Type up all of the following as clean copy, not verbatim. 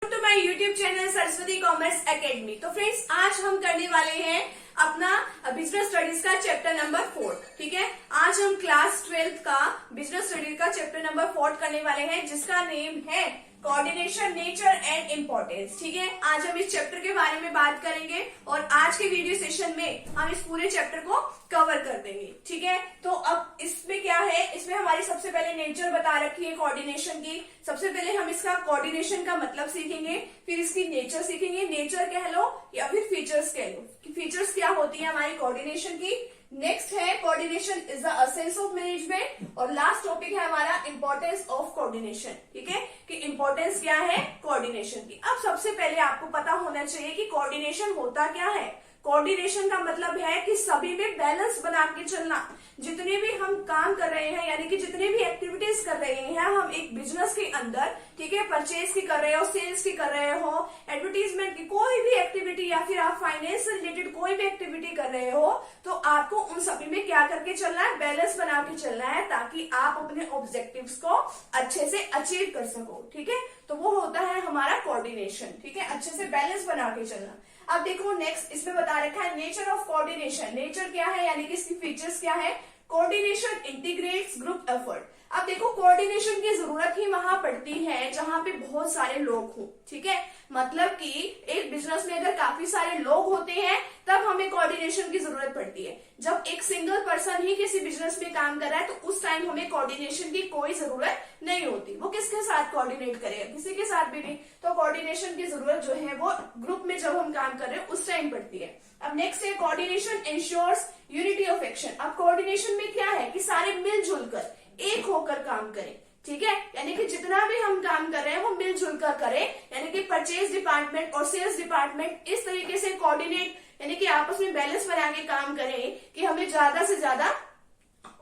To my YouTube channel Saraswati commerce academy. तो friends, आज हम करने वाले हैं अपना बिजनेस स्टडीज का चैप्टर नंबर 4। ठीक है, आज हम क्लास 12th का बिजनेस स्टडीज का चैप्टर नंबर 4 करने वाले हैं, जिसका नेम है कोऑर्डिनेशन, नेचर एंड इम्पोर्टेंस। ठीक है, आज हम इस चैप्टर के बारे में बात करेंगे और आज के वीडियो सेशन में हम इस पूरे चैप्टर को कवर कर देंगे। ठीक है, तो अब इसमें क्या है, इसमें हमारी सबसे पहले नेचर बता रखी है कोऑर्डिनेशन की। सबसे पहले हम इसका कोऑर्डिनेशन का मतलब सीखेंगे, फिर इसकी नेचर सीखेंगे, नेचर कह लो या फिर फीचर्स कह लो कि फीचर्स क्या होती है हमारी कोऑर्डिनेशन की। नेक्स्ट है coordination is the essence of management, और लास्ट टॉपिक है हमारा इंपॉर्टेंस ऑफ कोऑर्डिनेशन। ठीक है, कि इंपॉर्टेंस क्या है कोऑर्डिनेशन की। अब सबसे पहले आपको पता होना चाहिए कि कोऑर्डिनेशन होता क्या है। कोऑर्डिनेशन का मतलब है कि सभी में बैलेंस बना के चलना। जितने भी हम काम कर रहे हैं, यानी कि जितने भी एक्टिविटीज कर रहे हैं हम एक बिजनेस के अंदर, ठीक है, परचेज की कर रहे हो, सेल्स की कर रहे हो, एडवर्टीजमेंट की कोई भी एक्टिविटी, या फिर आप फाइनेंस से रिलेटेड कोई भी एक्टिविटी कर रहे हो, तो आपको उन सभी में क्या करके चलना है, बैलेंस बना के चलना है, ताकि आप अपने ऑब्जेक्टिव्स को अच्छे से अचीव कर सको। ठीक है, तो वो होता है हमारा कोऑर्डिनेशन। ठीक है, अच्छे से बैलेंस बना के चलना। अब देखो नेक्स्ट इसमें बता रखा है नेचर ऑफ कोऑर्डिनेशन। नेचर क्या है, यानी कि इसकी फीचर्स क्या है। Coordination integrates group effort. अब देखो, कोऑर्डिनेशन की जरूरत ही वहां पड़ती है जहां पे बहुत सारे लोग हों। ठीक है, मतलब कि एक बिजनेस में अगर काफी सारे लोग होते हैं तब हमें कोऑर्डिनेशन की जरूरत पड़ती है। जब एक सिंगल पर्सन ही किसी बिजनेस में काम कर रहा है तो उस टाइम हमें कोऑर्डिनेशन की कोई जरूरत नहीं होती। वो किसके साथ कोऑर्डिनेट करेगा, किसी के साथ भी नहीं। तो कोऑर्डिनेशन की जरूरत जो है वो ग्रुप में जब हम काम कर रहे हैं उस टाइम पड़ती है। अब नेक्स्ट है coordination ensures unity of action. अब कोऑर्डिनेशन में क्या है कि सारे मिलजुल कर एक होकर काम करें। ठीक है, यानी कि जितना भी हम काम कर रहे हैं वो मिलजुल कर करें, यानी कि परचेज डिपार्टमेंट और सेल्स डिपार्टमेंट इस तरीके से कोऑर्डिनेट, यानी कि आपस में बैलेंस बना के काम करें कि हमें ज्यादा से ज्यादा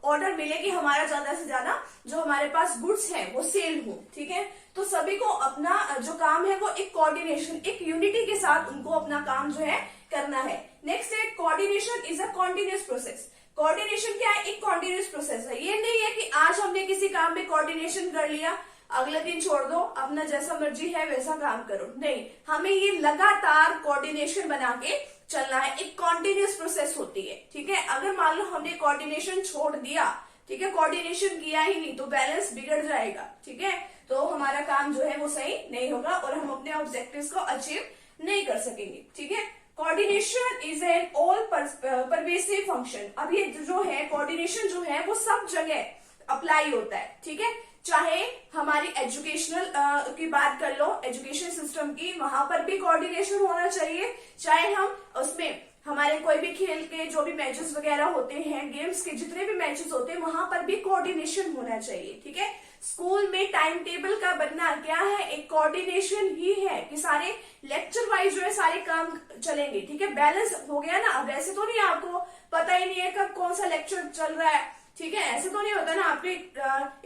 ऑर्डर मिले, कि हमारा ज्यादा से ज्यादा जो हमारे पास गुड्स है वो सेल हो। ठीक है, तो सभी को अपना जो काम है वो एक कोऑर्डिनेशन, एक यूनिटी के साथ उनको अपना काम जो है करना है। नेक्स्ट है coordination is a continuous process. Coordination क्या है, एक कॉन्टिन्यूस प्रोसेस है। ये नहीं है कि आज हमने किसी काम में कोऑर्डिनेशन कर लिया, अगले दिन छोड़ दो, अपना जैसा मर्जी है वैसा काम करो। नहीं, हमें ये लगातार कोऑर्डिनेशन बना के चलना है, एक कॉन्टिन्यूस प्रोसेस होती है। ठीक है, अगर मान लो हमने कोऑर्डिनेशन छोड़ दिया, ठीक है, कोऑर्डिनेशन किया ही नहीं, तो बैलेंस बिगड़ जाएगा। ठीक है, तो हमारा काम जो है वो सही नहीं होगा और हम अपने ऑब्जेक्टिव्स को अचीव नहीं कर सकेंगे। ठीक है, coordination is an all pervasive function. अब ये जो है कोऑर्डिनेशन जो है वो सब जगह अप्लाई होता है। ठीक है, चाहे हमारी एजुकेशनल की बात कर लो, एजुकेशन सिस्टम की, वहां पर भी कोऑर्डिनेशन होना चाहिए। चाहे हम उसमें हमारे कोई भी खेल के जो भी मैचेस वगैरह होते हैं, गेम्स के जितने भी मैचेस होते हैं, वहां पर भी कोऑर्डिनेशन होना चाहिए। ठीक है, स्कूल में टाइम टेबल का बनना क्या है, एक कोऑर्डिनेशन ही है कि सारे लेक्चर वाइज जो है सारे काम चलेंगे। ठीक है, बैलेंस हो गया ना। अब ऐसे तो नहीं आपको पता ही नहीं है कब कौन सा लेक्चर चल रहा है। ठीक है, ऐसे तो नहीं होता ना, आपके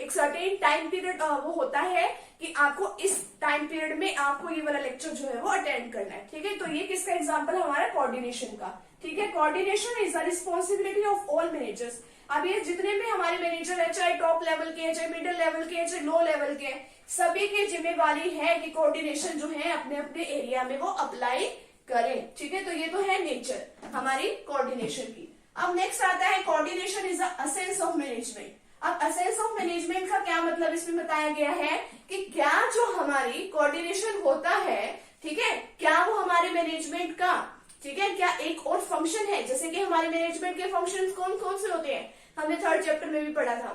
एक सर्टेन टाइम पीरियड वो होता है कि आपको इस टाइम पीरियड में आपको ये वाला लेक्चर जो है वो अटेंड करना है। ठीक है, तो ये किसका एग्जांपल है, हमारा कोऑर्डिनेशन का। ठीक है, coordination is the responsibility of all managers. अब ये जितने भी हमारे मैनेजर है, चाहे टॉप लेवल के, चाहे मिडिल लेवल के, चाहे लो लेवल के, सभी की जिम्मेवारी है कि कोऑर्डिनेशन जो है अपने अपने एरिया में वो अप्लाई करें। ठीक है, तो ये तो है नेचर हमारी कोऑर्डिनेशन की। अब नेक्स्ट आता है coordination is the essence of management. अब एसेंस ऑफ मैनेजमेंट का क्या मतलब इसमें बताया गया है कि क्या जो हमारी कोऑर्डिनेशन होता है, ठीक है, क्या वो हमारे मैनेजमेंट का, ठीक है, क्या एक और फंक्शन है। जैसे कि हमारे मैनेजमेंट के फंक्शन कौन कौन से होते हैं, हमने 3rd चैप्टर में भी पढ़ा था,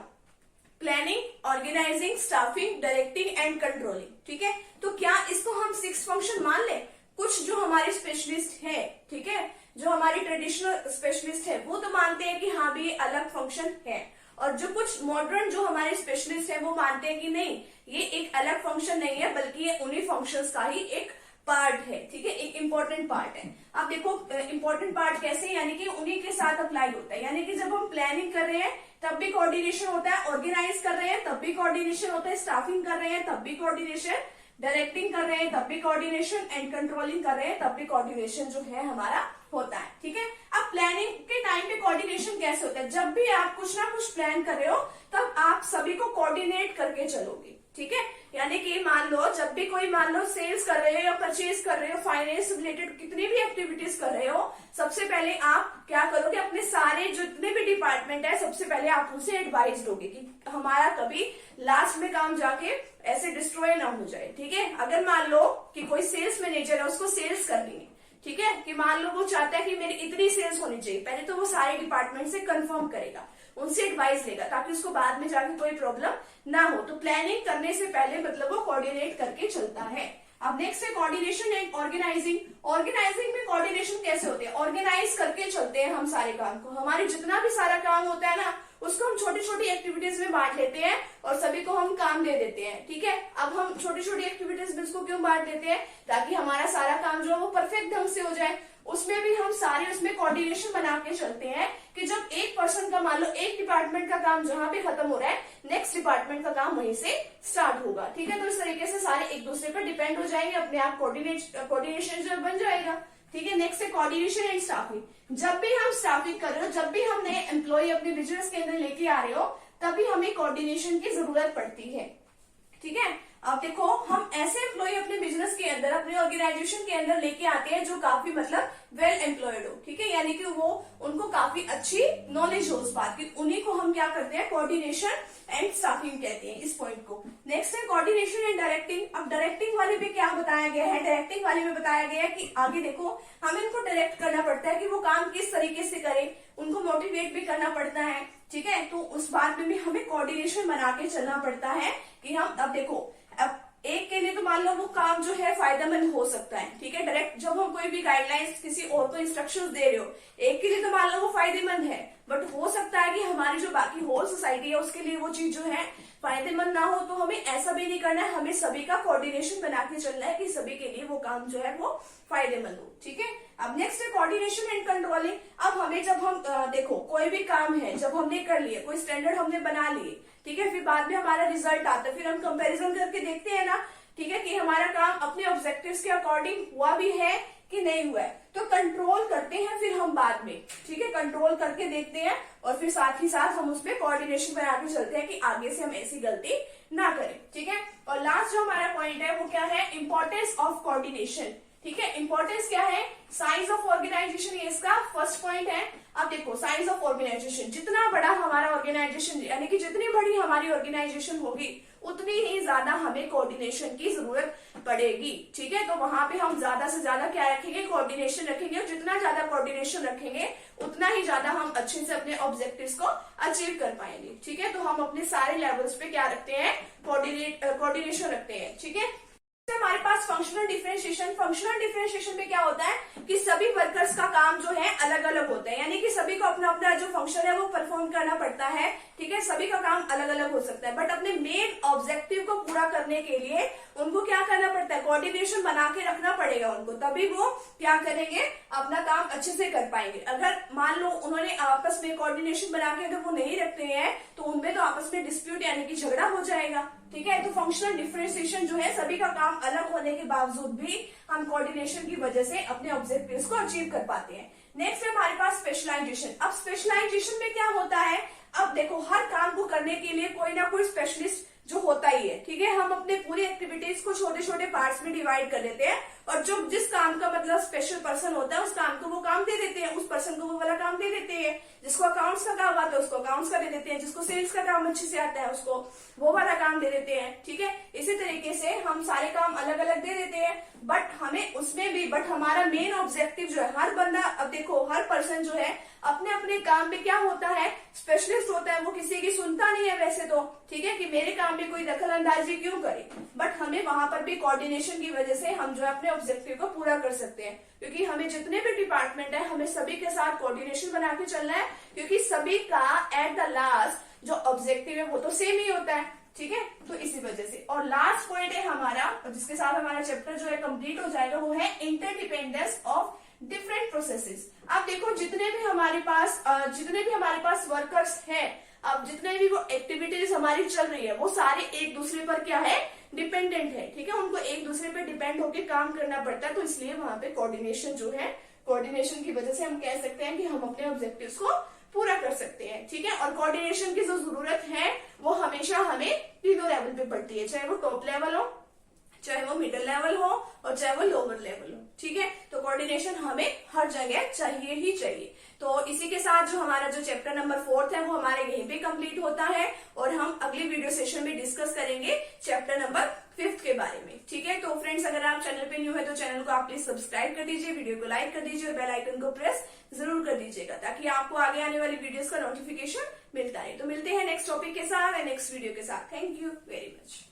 planning, organising, staffing, directing and controlling. ठीक है, तो क्या इसको हम 6 फंक्शन मान ले। कुछ जो हमारे स्पेशलिस्ट है, ठीक है, जो हमारी ट्रेडिशनल स्पेशलिस्ट है, वो तो मानते हैं कि हाँ भी ये अलग फंक्शन है, और जो कुछ मॉडर्न जो हमारे स्पेशलिस्ट है वो मानते हैं कि नहीं, ये एक अलग फंक्शन नहीं है, बल्कि ये उन्हीं फंक्शंस का ही एक पार्ट है। ठीक है, एक इंपॉर्टेंट पार्ट है। अब देखो इंपॉर्टेंट पार्ट कैसे, यानी कि उन्हीं के साथ अप्लाई होता है। यानी कि जब हम प्लानिंग कर रहे हैं तब भी कोऑर्डिनेशन होता है, ऑर्गेनाइज कर रहे हैं तब भी कोऑर्डिनेशन होता है, स्टाफिंग कर रहे हैं तब भी कोऑर्डिनेशन, डायरेक्टिंग कर रहे हैं तब भी कोऑर्डिनेशन, एंड कंट्रोलिंग कर रहे हैं तब भी कोऑर्डिनेशन जो है हमारा होता है। ठीक है, अब प्लानिंग के टाइम पे कोऑर्डिनेशन कैसे होता है, जब भी आप कुछ ना कुछ प्लान कर रहे हो तब आप सभी को कोऑर्डिनेट करके करके चलोगे, ठीक है। यानी कि मान लो जब भी कोई मान लो सेल्स कर रहे हो या परचेज कर रहे हो, फाइनेंस रिलेटेड कितनी भी एक्टिविटीज कर रहे हो, सबसे पहले आप क्या करोगे, अपने सारे जितने भी डिपार्टमेंट है सबसे पहले आप उनसे एडवाइस लोगे कि हमारा कभी लास्ट में काम जाके ऐसे डिस्ट्रॉय ना हो जाए, ठीक है। अगर मान लो कि कोई सेल्स मैनेजर है, उसको सेल्स करनी है, ठीक है, कि मान लो वो चाहता है कि मेरी इतनी सेल्स होनी चाहिए, पहले तो वो सारे डिपार्टमेंट से कंफर्म करेगा, उनसे एडवाइस लेगा ताकि उसको बाद में जाके कोई प्रॉब्लम ना हो। तो प्लानिंग करने से पहले मतलब वो कोऑर्डिनेट करके चलता है। अब नेक्स्ट है कोऑर्डिनेशन एंड ऑर्गेनाइजिंग। ऑर्गेनाइजिंग में कोऑर्डिनेशन कैसे होते हैं, ऑर्गेनाइज करके चलते हैं हम सारे काम को। हमारे जितना भी सारा काम होता है ना, उसको हम छोटी छोटी एक्टिविटीज में बांट लेते हैं और सभी को हम काम दे देते हैं, ठीक है। अब हम छोटी छोटी एक्टिविटीज में इसको क्यों बांट देते हैं, ताकि हमारा सारा काम जो है वो परफेक्ट ढंग से हो जाए। उसमें भी हम सारे उसमें कोऑर्डिनेशन बना के चलते हैं कि जब एक पर्सन का मान लो एक डिपार्टमेंट का काम जहां पे खत्म हो रहा है, नेक्स्ट डिपार्टमेंट का काम वहीं से स्टार्ट होगा, ठीक है। तो इस तरीके से सारे एक दूसरे पर डिपेंड हो जाएंगे, अपने आप कोऑर्डिनेशन जो बन जाएगा, ठीक है। नेक्स्ट है कोऑर्डिनेशन एंड स्टाफिंग। जब भी हम स्टाफिंग कर रहे हो, जब भी हम नए एम्प्लॉय अपने बिजनेस के अंदर लेके आ रहे हो, तभी हमें कोऑर्डिनेशन की जरूरत पड़ती है, ठीक है। अब देखो हम ऐसे एम्प्लॉय अपने बिजनेस के अंदर, अपने ऑर्गेनाइजेशन के अंदर लेके आते हैं जो काफी मतलब वेल एम्प्लॉयड हो, ठीक है, यानी कि वो उनको काफी अच्छी नॉलेज हो उस बात की, उन्हीं को हम क्या करते हैं, कोऑर्डिनेशन एंड स्टाफिंग कहते हैं इस पॉइंट को। नेक्स्ट है कोऑर्डिनेशन एंड डायरेक्टिंग। अब डायरेक्टिंग वाले में क्या बताया गया है, डायरेक्टिंग वाले में बताया गया है कि आगे देखो हमें इनको डायरेक्ट करना पड़ता है कि वो काम किस तरीके से करें, उनको मोटिवेट भी करना पड़ता है, ठीक है। तो उस बात में भी हमें कोऑर्डिनेशन बना के चलना पड़ता है कि हम, अब देखो अब एक के लिए तो मान लो वो काम जो है फायदेमंद हो सकता है, ठीक है। डायरेक्ट जब हम कोई भी गाइडलाइंस किसी और को इंस्ट्रक्शंस दे रहे हो, एक के लिए तो मान लो वो फायदेमंद है, बट हो सकता है कि हमारी जो बाकी होल सोसाइटी है उसके लिए वो चीज जो है फायदेमंद ना हो। तो हमें ऐसा भी नहीं करना है, हमें सभी का कोऑर्डिनेशन बना के चलना है कि सभी के लिए वो काम जो है वो फायदेमंद हो, ठीक है। अब नेक्स्ट है कोऑर्डिनेशन एंड कंट्रोलिंग। अब हमें जब हम देखो कोई भी काम है जब हमने कर लिए, कोई स्टैंडर्ड हमने बना लिए, ठीक है, फिर बाद में हमारा रिजल्ट आता है, फिर हम कंपैरिजन करके देखते हैं ना, ठीक है, कि हमारा काम अपने ऑब्जेक्टिव्स के अकॉर्डिंग हुआ भी है कि नहीं हुआ है। तो कंट्रोल करते हैं फिर हम बाद में, ठीक है, कंट्रोल करके देखते हैं और फिर साथ ही साथ हम उसमें कोऑर्डिनेशन बना के चलते हैं कि आगे से हम ऐसी गलती ना करें, ठीक है। और लास्ट जो हमारा पॉइंट है वो क्या है, इंपॉर्टेंस ऑफ कोऑर्डिनेशन, ठीक है। इंपॉर्टेंस क्या है, साइज ऑफ ऑर्गेनाइजेशन, ये इसका फर्स्ट पॉइंट है। अब देखो साइज ऑफ ऑर्गेनाइजेशन, जितना बड़ा हमारा ऑर्गेनाइजेशन यानी कि जितनी बड़ी हमारी ऑर्गेनाइजेशन होगी उतनी ही ज्यादा हमें कोऑर्डिनेशन की जरूरत पड़ेगी, ठीक है। तो वहां पे हम ज्यादा से ज्यादा क्या रखेंगे, कोऑर्डिनेशन रखेंगे, और जितना ज्यादा कोऑर्डिनेशन रखेंगे उतना ही ज्यादा हम अच्छे से अपने ऑब्जेक्टिव्स को अचीव कर पाएंगे, ठीक है। तो हम अपने सारे लेवल्स पे क्या रखते हैं, कोऑर्डिनेशन रखते हैं, ठीक है। हमारे पास फंक्शनल डिफरेंशिएशन। फंक्शनल डिफरेंशिएशन में क्या होता है कि सभी वर्कर्स का काम जो है अलग अलग होता है, यानी कि सभी को अपना अपना जो फंक्शन है वो परफॉर्म करना पड़ता है, ठीक है। सभी का काम अलग अलग हो सकता है, बट अपने मेन ऑब्जेक्टिव को पूरा करने के लिए उनको क्या करना पड़ता है, कोऑर्डिनेशन बना के रखना पड़ेगा उनको, तभी वो क्या करेंगे, अपना काम अच्छे से कर पाएंगे। अगर मान लो उन्होंने आपस में कोऑर्डिनेशन बना के अगर वो नहीं रखते हैं तो उनमें तो आपस में डिस्प्यूट यानी कि झगड़ा हो जाएगा, ठीक है। तो फंक्शनल डिफरेंशिएशन जो है, सभी का काम अलग होने के बावजूद भी हम कोऑर्डिनेशन की वजह से अपने ऑब्जेक्टिव्स को अचीव कर पाते हैं। नेक्स्ट है हमारे पास स्पेशलाइजेशन। अब स्पेशलाइजेशन में क्या होता है, अब देखो हर काम को करने के लिए कोई ना कोई स्पेशलिस्ट जो होता ही है, ठीक है। हम अपने पूरी एक्टिविटीज को छोटे छोटे पार्ट्स में डिवाइड कर देते हैं और जो जिस काम का मतलब स्पेशल पर्सन होता है उस काम को वो काम दे देते हैं, उस पर्सन को वो वाला काम दे देते हैं। जिसको अकाउंट्स का काम आता है उसको अकाउंट्स का दे देते हैं, जिसको सेल्स का काम अच्छे से आता है उसको वो वाला काम दे देते हैं, ठीक है। इसी तरीके से हम सारे काम अलग अलग दे देते हैं, बट हमें उसमें भी हमारा मेन ऑब्जेक्टिव जो है, हर बंदा, अब देखो हर पर्सन जो है अपने अपने काम में क्या होता है, स्पेशलिस्ट होता है, वो किसी की सुनता नहीं है वैसे तो, ठीक है, कि मेरे काम में कोई दखल अंदाजी क्यों करे, बट हमें वहां पर भी कोऑर्डिनेशन की वजह से हम जो है अपने ऑब्जेक्टिव को पूरा कर सकते हैं, क्योंकि हमें जितने भी डिपार्टमेंट है हमें सभी के साथ कोऑर्डिनेशन बना के चलना है, क्योंकि सभी का एट द लास्ट जो ऑब्जेक्टिव है वो तो सेम ही होता है, ठीक है। तो इसी वजह से, और लास्ट पॉइंट है हमारा जिसके साथ हमारा चैप्टर जो है कंप्लीट हो जाएगा, वो है इंटरडिपेंडेंस ऑफ डिफरेंट प्रोसेसेस। अब देखो जितने भी हमारे पास वर्कर्स हैं, अब जितने भी वो एक्टिविटीज हमारी चल रही है वो सारे एक दूसरे पर क्या है, डिपेंडेंट है, ठीक है। उनको एक दूसरे पर डिपेंड होकर काम करना पड़ता है, तो इसलिए वहां पे कोऑर्डिनेशन जो है, कोऑर्डिनेशन की वजह से हम कह सकते हैं कि हम अपने ऑब्जेक्टिव्स को पूरा कर सकते हैं, ठीक है। और कोऑर्डिनेशन की जो जरूरत है वो हमेशा हमें तीनों लेवल पे पड़ती है, चाहे वो टॉप लेवल हो, चाहे वो मिडिल लेवल हो और चाहे वो लोअर लेवल हो। ठीक है, तो कोऑर्डिनेशन हमें हर जगह चाहिए ही चाहिए। तो इसी के साथ जो हमारा जो चैप्टर नंबर 4 है वो हमारे यहीं पे कंप्लीट होता है और हम अगले वीडियो सेशन में डिस्कस करेंगे चैप्टर नंबर 5 के बारे में। ठीक है, तो फ्रेंड्स अगर आप चैनल पे न्यू है तो चैनल को आप प्लीज सब्सक्राइब कर दीजिए, वीडियो को लाइक कर दीजिए और बेल आइकन को प्रेस जरूर कर दीजिएगा ताकि आपको आगे आने वाली वीडियोस का नोटिफिकेशन मिलता है। तो मिलते हैं नेक्स्ट टॉपिक के साथ, नेक्स्ट वीडियो के साथ। Thank you very much.